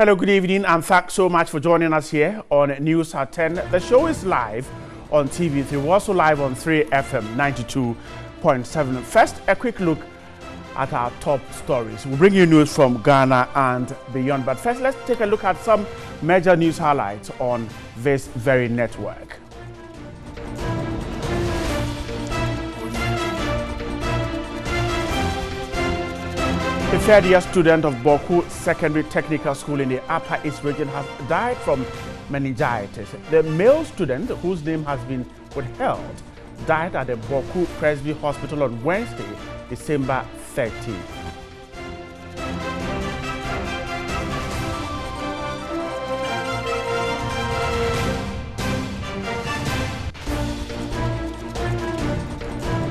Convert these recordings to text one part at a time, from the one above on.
Hello, good evening, and thanks so much for joining us here on News at 10. The show is live on TV3. We're also live on 3FM 92.7. First, a quick look at our top stories. We'll bring you news from Ghana and beyond. But first, let's take a look at some major news highlights on this very network. A third-year student of Boku Secondary Technical School in the Upper East region has died from meningitis. The male student, whose name has been withheld, died at the Boku Presby Hospital on Wednesday, December 13.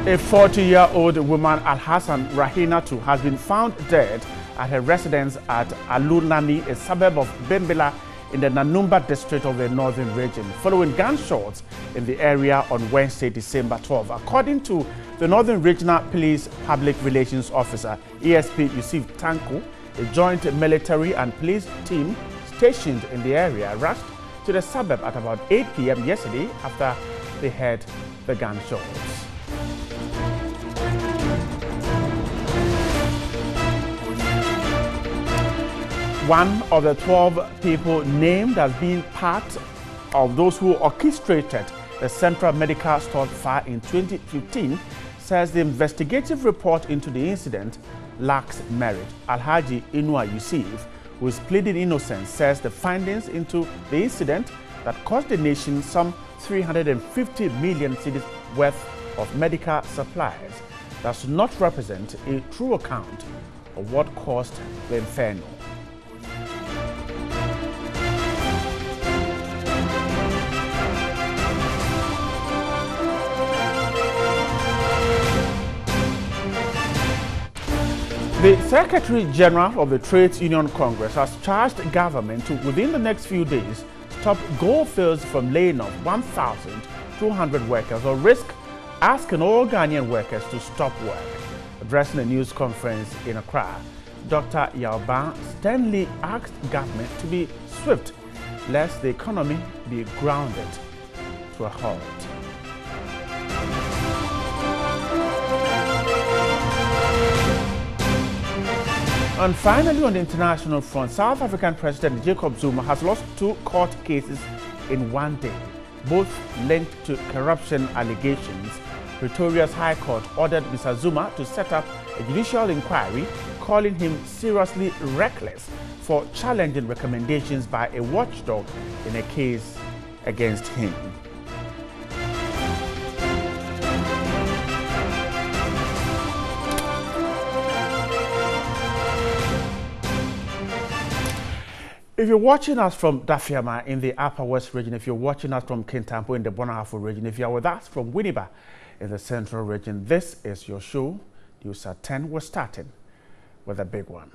A 40-year-old woman, Al-Hassan Rahinatu, has been found dead at her residence at Alunami, a suburb of Bembela in the Nanumba district of the northern region, following gunshots in the area on Wednesday, December 12. According to the Northern Regional Police Public Relations Officer, ESP Yusuf Tanku, a joint military and police team stationed in the area rushed to the suburb at about 8 p.m. yesterday after they heard the gunshots. One of the 12 people named as being part of those who orchestrated the Central Medical Store fire in 2015 says the investigative report into the incident lacks merit. Alhaji Inua Yusuf, who is pleading innocence, says the findings into the incident that cost the nation some 350 million cedis worth of medical supplies does not represent a true account of what caused the inferno. The Secretary General of the Trades Union Congress has charged the government to, within the next few days, stop Goldfields from laying off 1,200 workers or risk asking all Ghanaian workers to stop work. Addressing a news conference in Accra, Dr. Yalban sternly asked government to be swift lest the economy be grounded to a halt. And finally, on the international front, South African President Jacob Zuma has lost 2 court cases in one day, both linked to corruption allegations. Pretoria's High Court ordered Mr. Zuma to set up a judicial inquiry, calling him seriously reckless for challenging recommendations by a watchdog in a case against him. If you're watching us from Dafiama in the Upper West region, if you're watching us from Kintampo in the Bonahafo region, if you're with us from Winneba in the Central region, this is your show, News at 10. We're starting with a big one.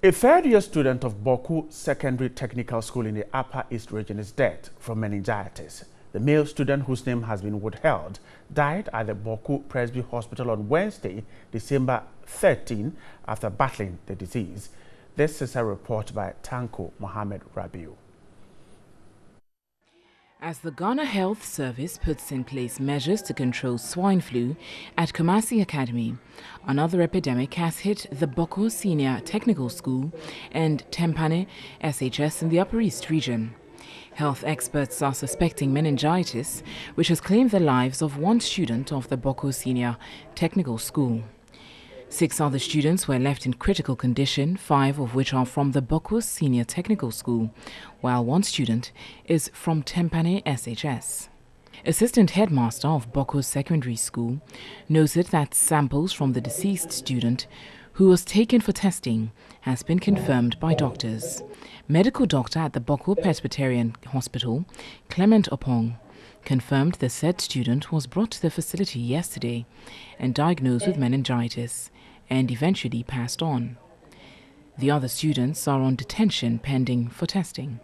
A third-year student of Boku Secondary Technical School in the Upper East region is dead from meningitis. The male student, whose name has been withheld, died at the Boku Presby Hospital on Wednesday, December 13, after battling the disease. This is a report by Tanko Mohammed Rabiu. As the Ghana Health Service puts in place measures to control swine flu at Kumasi Academy, another epidemic has hit the Boku Senior Technical School and Tempane SHS in the Upper East region. Health experts are suspecting meningitis, which has claimed the lives of 1 student of the Boku Senior Technical School. 6 other students were left in critical condition, 5 of which are from the Boku Senior Technical School, while 1 student is from Tempane SHS. Assistant Headmaster of Boku Secondary School noted that samples from the deceased student, who was taken for testing, has been confirmed by doctors. Medical doctor at the Boku Presbyterian Hospital, Clement Opong, confirmed the said student was brought to the facility yesterday and diagnosed with meningitis and eventually passed on. The other students are on detention pending for testing.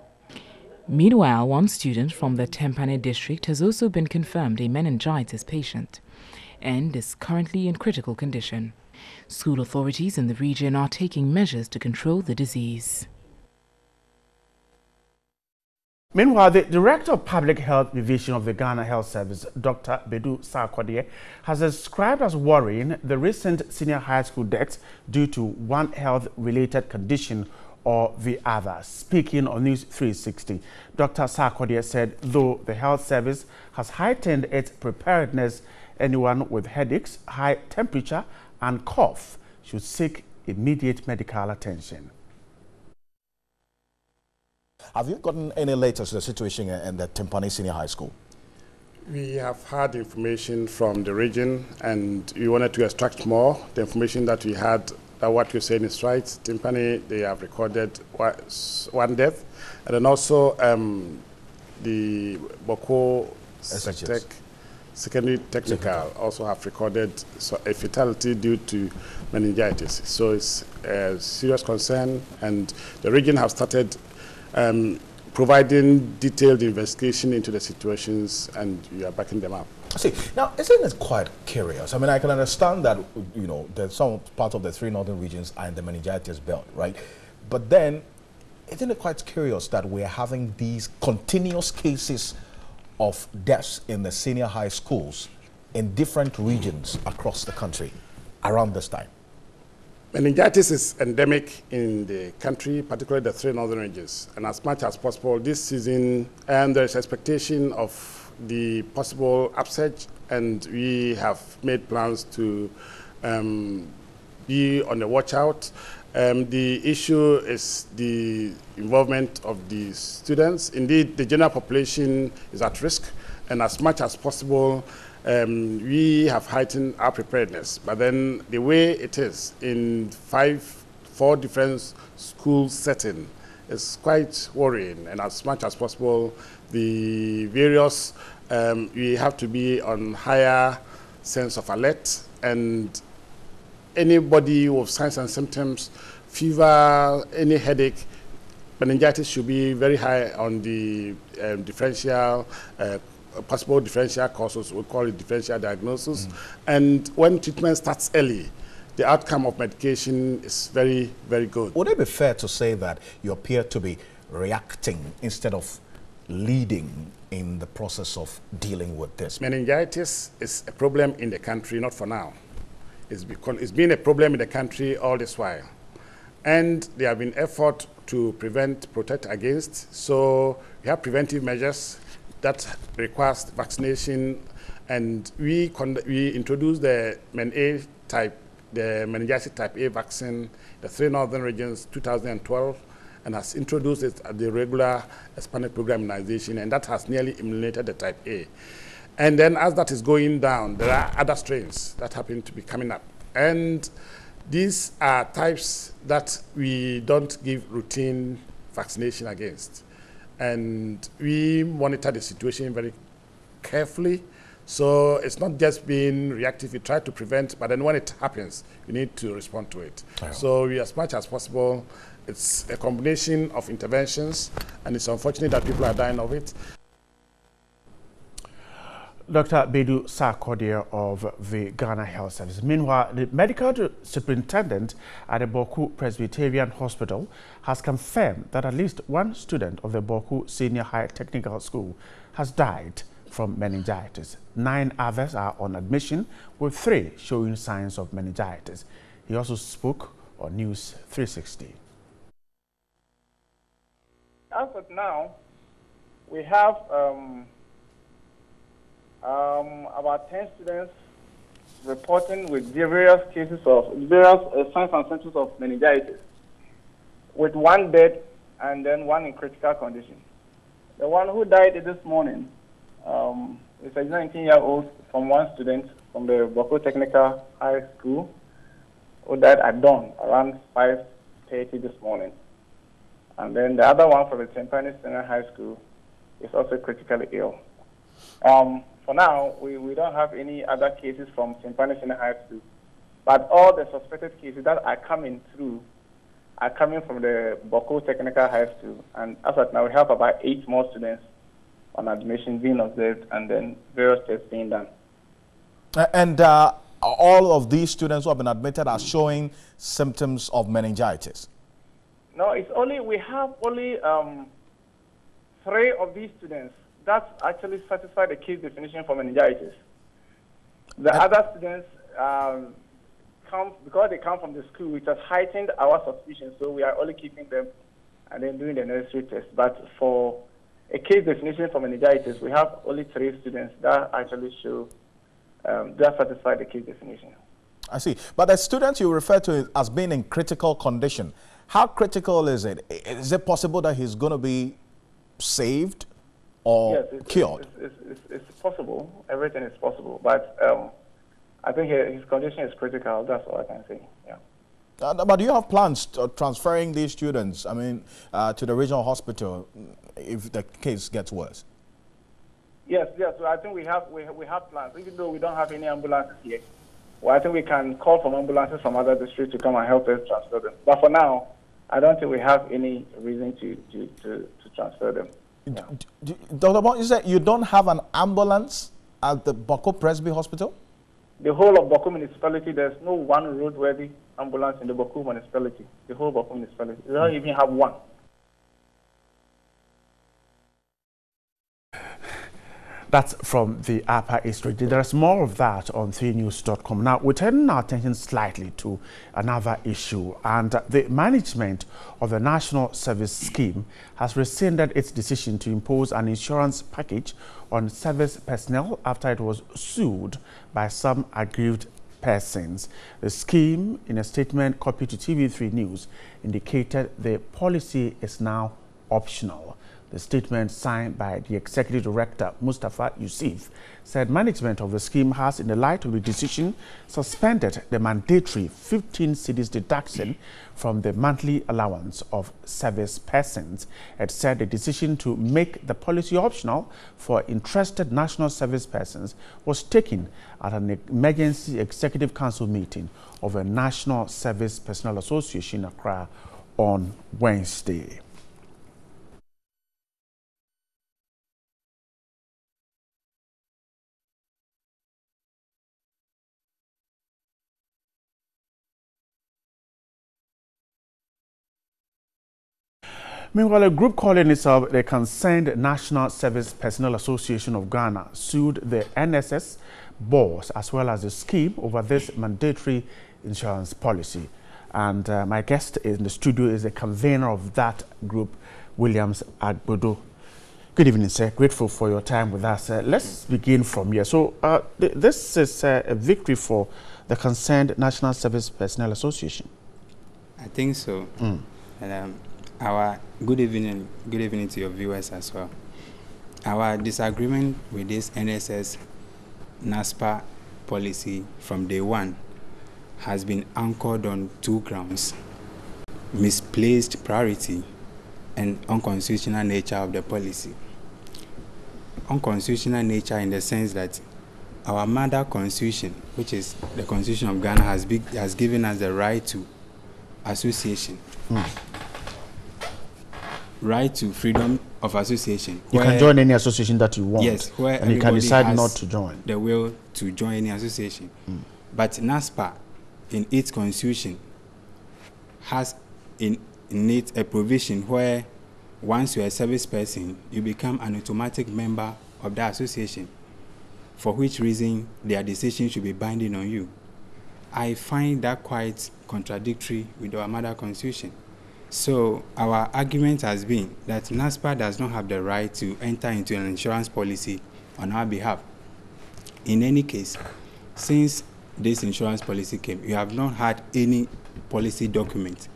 Meanwhile, one student from the Tempane district has also been confirmed a meningitis patient and is currently in critical condition. School authorities in the region are taking measures to control the disease. Meanwhile, the Director of Public Health Division of the Ghana Health Service, Dr. Bedu Sarkodie, has described as worrying the recent senior high school deaths due to one health-related condition or the other. Speaking on News 360, Dr. Sarkodie said though the health service has heightened its preparedness, anyone with headaches, high temperature and cough should seek immediate medical attention. Have you gotten any latest to the situation in the Tempane Senior High School? We have had information from the region and we wanted to extract more. The information that we had, that what you're saying is right. Tempane, they have recorded one death. And then also the Boko Secondary Technical also have recorded a fatality due to meningitis. So it's a serious concern, and the region have started providing detailed investigation into the situations, and we are backing them up. See, now, isn't it quite curious? I mean, I can understand that, you know, there's some part of the three northern regions are in the meningitis belt, right? But then, isn't it quite curious that we're having these continuous cases of deaths in the senior high schools in different regions across the country around this time? Meningitis is endemic in the country, particularly the three northern regions. And as much as possible this season, and there is expectation of the possible upsurge, and we have made plans to be on the watch out. The issue is the involvement of the students. Indeed, the general population is at risk, and as much as possible, we have heightened our preparedness. But then the way it is in four different school settings is quite worrying. And as much as possible, the various, we have to be on higher sense of alert, and anybody with signs and symptoms, fever, any headache, meningitis should be very high on the differential possible differential causes. We call it differential diagnosis. And when treatment starts early, the outcome of medication is very, very good. Would it be fair to say that you appear to be reacting instead of leading in the process of dealing with this? Meningitis is a problem in the country, not for now. It's been a problem in the country all this while. And there have been efforts to protect against. So we have preventive measures that requires vaccination, and we introduced the meningitis type A vaccine, the three northern regions, 2012, and has introduced it at the regular expanded program immunization, and that has nearly eliminated the type A. And then as that is going down, there are other strains that happen to be coming up. And these are types that we don't give routine vaccination against. And we monitor the situation very carefully. So it's not just being reactive, we try to prevent, but then when it happens, we need to respond to it. So we, as much as possible, it's a combination of interventions, and it's unfortunate that people are dying of it. Dr. Bedu Sarkodie of the Ghana Health Service. Meanwhile, the medical superintendent at the Boku Presbyterian Hospital has confirmed that at least one student of the Boku Senior High Technical School has died from meningitis. 9 others are on admission, with 3 showing signs of meningitis. He also spoke on News 360. As of now, we have about 10 students reporting with various cases of signs and symptoms of meningitis, with 1 dead and then 1 in critical condition. The one who died this morning is a 19-year-old from one student from the Boko Technical High School who died at dawn around 5:30 this morning. And then the other one from the Tempane Senior High School is also critically ill. For now, we don't have any other cases from Tempane Senior High School, but all the suspected cases that are coming through are coming from the Boko Technical High School. And as of now, we have about 8 more students on admission being observed and then various tests being done. And all of these students who have been admitted are showing symptoms of meningitis? No, it's only, we have only 3 of these students that actually satisfy the case definition for meningitis. The other students because they come from the school, which has heightened our suspicion, so we are only keeping them and then doing the necessary tests. But for a case definition for meningitis, we have only 3 students that actually show that satisfy the case definition. I see. But the students you refer to as being in critical condition, how critical is it? Is it possible that he's going to be saved or cured? It's possible. Everything is possible. But I think his condition is critical. That's all I can say. Yeah. But do you have plans to transferring these students, to the regional hospital if the case gets worse? Yes. So I think we have plans, even though we don't have any ambulances here. Well, I think we can call from ambulances from other districts to come and help us transfer them. But for now, I don't think we have any reason to transfer them. Yeah. Dr. Bon, you said you don't have an ambulance at the Boko Presby Hospital? The whole of Boko municipality, there's no one roadworthy ambulance in the Boko municipality. The whole Boko municipality. We don't even have one. That's from the Upper East Region. There's more of that on 3news.com. Now, we're turning our attention slightly to another issue, and the management of the National Service Scheme has rescinded its decision to impose an insurance package on service personnel after it was sued by some aggrieved persons. The scheme, in a statement copied to TV3 News, indicated the policy is now optional. The statement, signed by the Executive Director, Mustafa Yusuf, said management of the scheme has, in the light of the decision, suspended the mandatory 15 cedis deduction from the monthly allowance of service persons. It said the decision to make the policy optional for interested national service persons was taken at an emergency Executive Council meeting of the National Service Personnel Association, Accra, on Wednesday. Meanwhile, a group calling itself the Concerned National Service Personnel Association of Ghana sued the NSS boss as well as the scheme over this mandatory insurance policy. And my guest in the studio is the convener of that group, Williams Agbodo. Good evening, sir. Grateful for your time with us. Let's begin from here. So this is a victory for the Concerned National Service Personnel Association. I think so. And our good evening to your viewers as well. Our disagreement with this NSS NASPA policy from day one has been anchored on 2 grounds: misplaced priority and unconstitutional nature of the policy. Unconstitutional nature in the sense that our mother constitution, which is the Constitution of Ghana, has given us the right to association. Right to freedom of association. You can join any association that you want. Yes, where and you can decide not to join. The will to join any association. But NASPA, in its constitution, has in it a provision where once you're a service person, you become an automatic member of that association, for which reason their decision should be binding on you. I find that quite contradictory with our mother constitution. So our argument has been that NASPA does not have the right to enter into an insurance policy on our behalf. In any case, since this insurance policy came, you have not had any policy document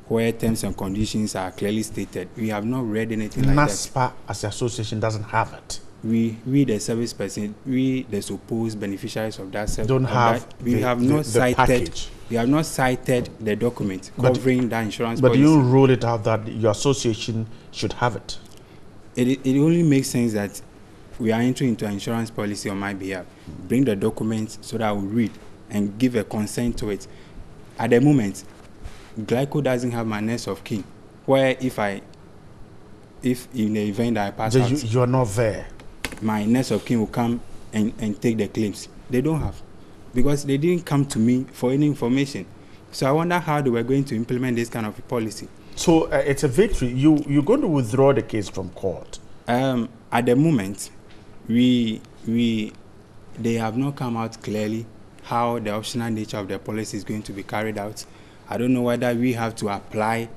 where terms and conditions are clearly stated. We have not read anything like that. NASPA as an association doesn't have it. We the service person, we the supposed beneficiaries of that service don't have we have not cited. We have not cited the document covering that insurance policy. But you rule it out that your association should have it. It only makes sense that we are entering into an insurance policy on my behalf. Bring the document so that I will read and give a consent to it. At the moment, Glyco doesn't have my next of kin, where if in the event that I pass out, you're not there. My next of kin will come and take the claims. They don't have, because they didn't come to me for any information. So I wonder how they were going to implement this kind of policy. So it's a victory. You're going to withdraw the case from court? At the moment, they have not come out clearly how the optional nature of the policy is going to be carried out. I don't know whether we have to apply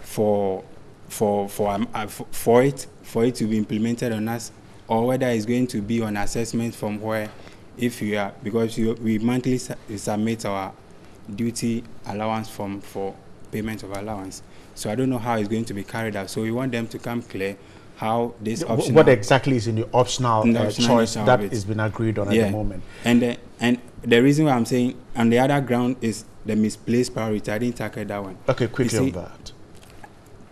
for it to be implemented on us, or whether it's going to be on assessment from where, if you are, because we monthly submit our duty allowance form for payment of allowance. So I don't know how it's going to be carried out. So we want them to come clear how this optional... What exactly is in the optional choice that has been agreed on at the moment? And the reason why I'm saying on the other ground is the misplaced priority. I didn't tackle that one. Okay, quickly on that.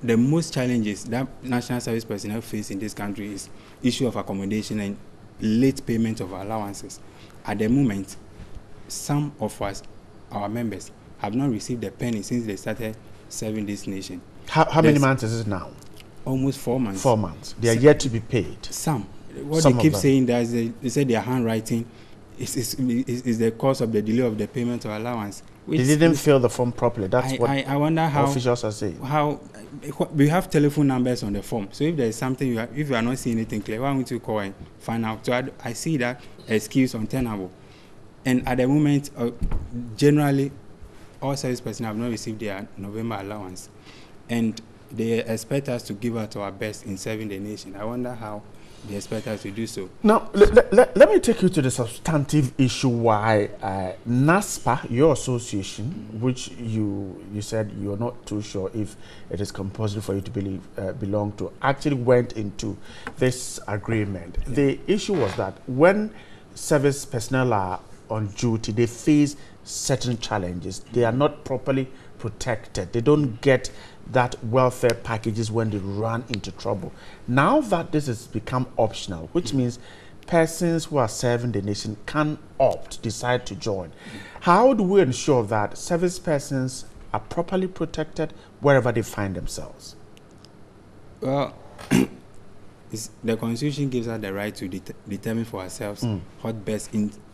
The most challenges that national service personnel face in this country is issue of accommodation and late payment of allowances. At the moment, some of us, our members, have not received a penny since they started serving this nation. How many months is it now? Almost 4 months. 4 months. They are yet to be paid. Some. What they keep saying that they say their handwriting is the cause of the delay of the payment of allowance. They didn't fill the form properly. That's what I wonder how officials are saying. How we have telephone numbers on the form. So if there is something, if you are not seeing anything clear, why don't you call and find out? So I see that excuse untenable. And at the moment, generally, all service personnel have not received their November allowance. And they expect us to give out our best in serving the nation. I wonder how they expect us to do so. Now, let me take you to the substantive issue why NASPA, your association, which you said you're not too sure if it is compulsory for you to belong to, actually went into this agreement. Yeah. The issue was that when service personnel are on duty, they face certain challenges. They are not properly protected. They don't get that welfare packages when they run into trouble. Now that this has become optional, which means persons who are serving the nation can decide to join. How do we ensure that service persons are properly protected wherever they find themselves? Well, the Constitution gives us the right to determine for ourselves what best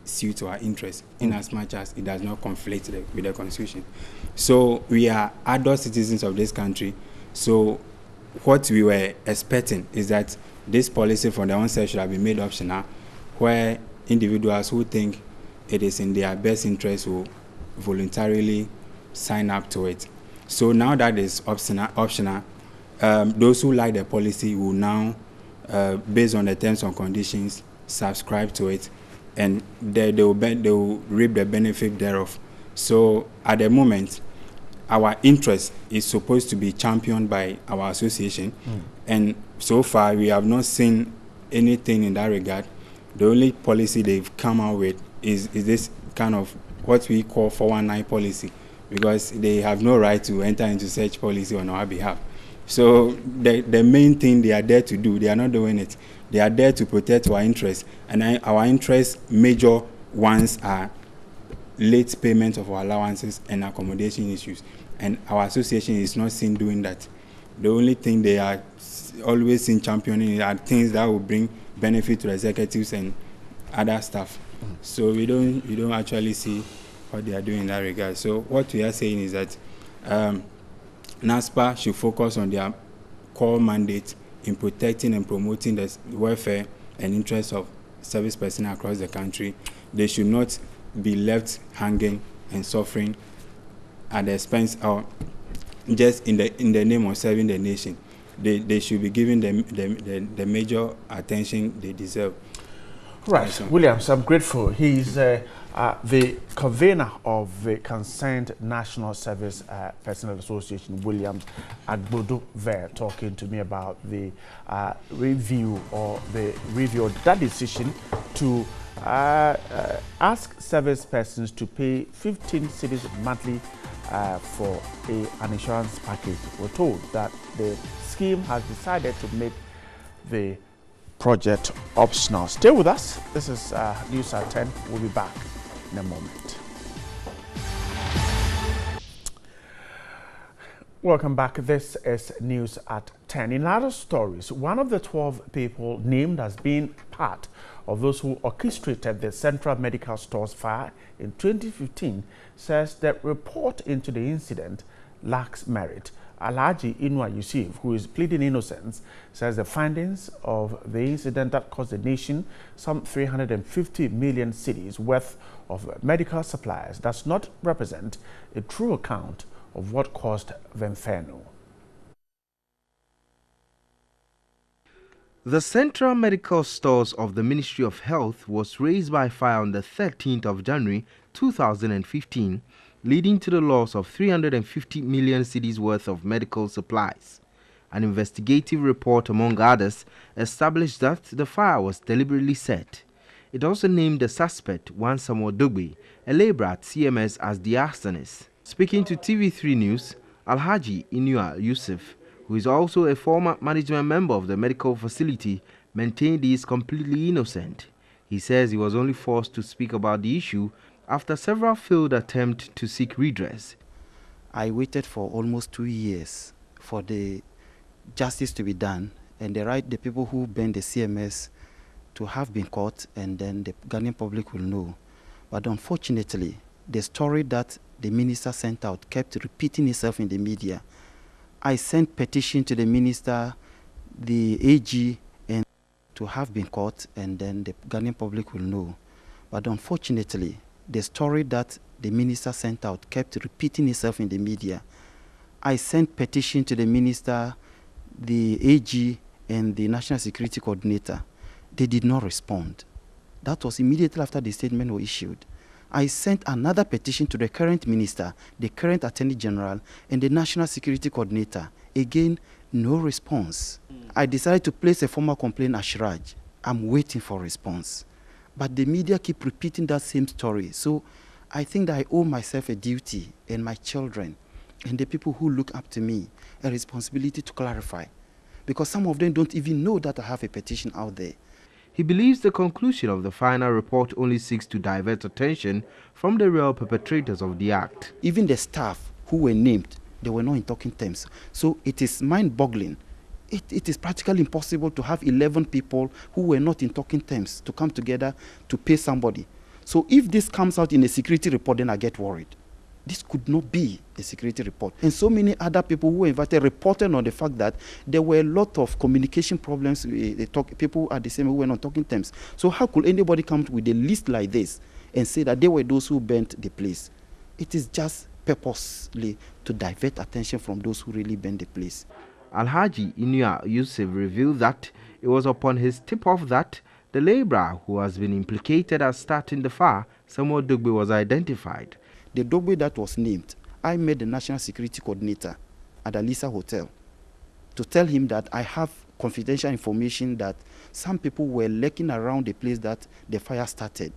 suits our interests, in as much as it does not conflict with the Constitution. So we are adult citizens of this country. So what we were expecting is that this policy from the onset should have been made optional, where individuals who think it is in their best interest will voluntarily sign up to it. So now that is optional, those who like the policy will now, based on the terms and conditions, subscribe to it, and they will reap the benefit thereof. So at the moment, our interest is supposed to be championed by our association, and so far we have not seen anything in that regard. The only policy they've come out with is this kind of what we call 419 policy, because they have no right to enter into such policy on our behalf. So the main thing they are there to do, they are not doing it. They are there to protect our interests, and our interests, major ones, are late payment of our allowances and accommodation issues. And our association is not seen doing that. The only thing they are always seen championing are things that will bring benefit to executives and other staff. So we don't actually see what they are doing in that regard. So what we are saying is that NASPA should focus on their core mandate in protecting and promoting the welfare and interests of service personnel across the country. They should not be left hanging and suffering at the expense of just in the name of serving the nation. They should be given the major attention they deserve. Right, Williams, I'm grateful. He's the convener of the Concerned National Service Personnel Association, Williams Agbodo, there talking to me about the review of that decision to ask service persons to pay 15 cedis monthly for an insurance package. We're told that the scheme has decided to make the project optional. Stay with us. This is News at 10. We'll be back in a moment. Welcome back. This is News at 10. In other stories, one of the 12 people named as being part of those who orchestrated the Central Medical Stores fire in 2015 says that report into the incident lacks merit. Alhaji Inua Yusuf, who is pleading innocence, says the findings of the incident that cost the nation some 350 million cedis worth of medical supplies does not represent a true account of what caused the inferno. The Central Medical Stores of the Ministry of Health was razed by fire on the 13th of January 2015, leading to the loss of 350 million cedis worth of medical supplies. An investigative report, among others, established that the fire was deliberately set. It also named the suspect, one Samuel Dogbe, a laborer at CMS, as the arsonist. Speaking to TV3 News, Alhaji Inua Yusuf, who is also a former management member of the medical facility, maintained he is completely innocent. He says he was only forced to speak about the issue after several failed attempts to seek redress. I waited for almost 2 years for the justice to be done and the people who banned the CMS to have been caught, and then the Ghanaian public will know. But unfortunately, the story that the minister sent out kept repeating itself in the media. I sent petition to the minister, the AG, and to have been caught, and then the Ghanaian public will know. But unfortunately, the story that the minister sent out kept repeating itself in the media. I sent petition to the minister, the AG, and the National Security Coordinator. They did not respond. That was immediately after the statement was issued. I sent another petition to the current minister, the current Attorney General, and the National Security Coordinator. Again, no response. I decided to place a formal complaint at Shraj. I'm waiting for a response. But the media keep repeating that same story. So I think that I owe myself a duty, and my children, and the people who look up to me, a responsibility to clarify. Because some of them don't even know that I have a petition out there. He believes the conclusion of the final report only seeks to divert attention from the real perpetrators of the act. Even the staff who were named, they were not in talking terms. So it is mind-boggling. It is practically impossible to have 11 people who were not in talking terms to come together to pay somebody. So if this comes out in a security report, then I get worried. This could not be a security report. And so many other people who were invited reported on the fact that there were a lot of communication problems. People at the same who were not talking terms. So how could anybody come with a list like this and say that they were those who burnt the place? It is just purposely to divert attention from those who really burnt the place. Alhaji Inua Yusuf revealed that it was upon his tip-off that the laborer who has been implicated as starting the fire, Samuel Dogbe, was identified. The Dogbe that was named, I met the National Security Coordinator at the Lisa Hotel to tell him that I have confidential information that some people were lurking around the place that the fire started.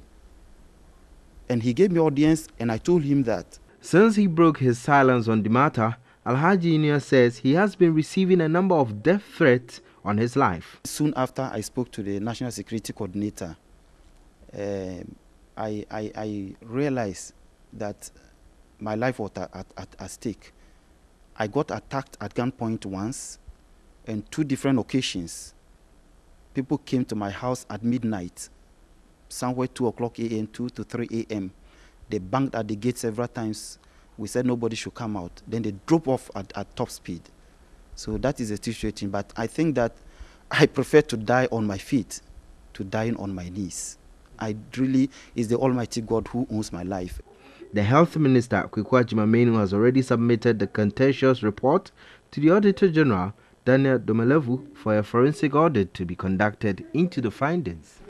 And he gave me audience, and I told him that. Since he broke his silence on the matter, Alhaji Inua says he has been receiving a number of death threats on his life. Soon after I spoke to the National Security Coordinator, I realized that my life was at stake. I got attacked at gunpoint once, and 2 different occasions. People came to my house at midnight, somewhere 2 o'clock a.m., 2 to 3 a.m. They banged at the gate several times. We said nobody should come out. Then they drove off at top speed. So that is the situation. But I think that I prefer to die on my feet to dying on my knees. It's the Almighty God who owns my life. The Health Minister, Kwekwa Jimamenu, has already submitted the contentious report to the Auditor General, Daniel Domelevu, for a forensic audit to be conducted into the findings.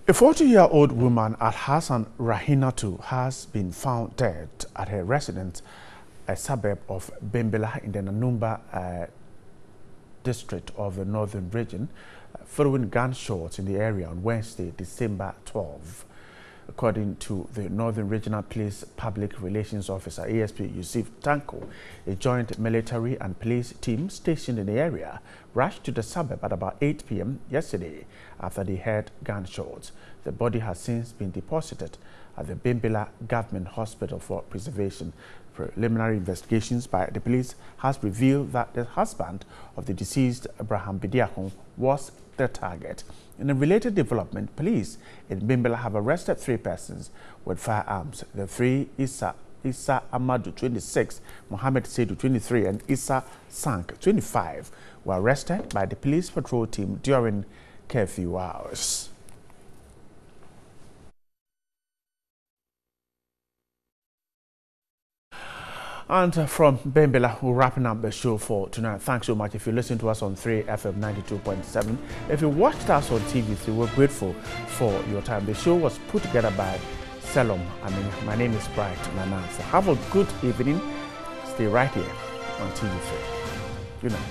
A 40-year-old woman, Al-Hassan Rahinatu, has been found dead at her residence, a suburb of Bembela in the Nanumba district of the northern region, following gunshots in the area on Wednesday, December 12. According to the Northern Regional Police Public Relations Officer, ASP Yusuf Tanko, a joint military and police team stationed in the area rushed to the suburb at about 8 p.m. yesterday after they heard gunshots. The body has since been deposited at the Bimbilla Government Hospital for preservation. Preliminary investigations by the police has revealed that the husband of the deceased, Abraham Bidiakon, was the target. In a related development, police in Bimbilla have arrested 3 persons with firearms. The 3, Isa Amadou, 26, Mohammed Seidu, 23, and Isa Sank, 25, were arrested by the police patrol team during curfew hours. And from Bimbilla, we're wrapping up the show for tonight. Thanks so much. If you listen to us on 3FM 92.7, if you watched us on TV3, we're grateful for your time. The show was put together by Selom. My name is Bright Nanansa. Have a good evening. Stay right here on TV3. Good night.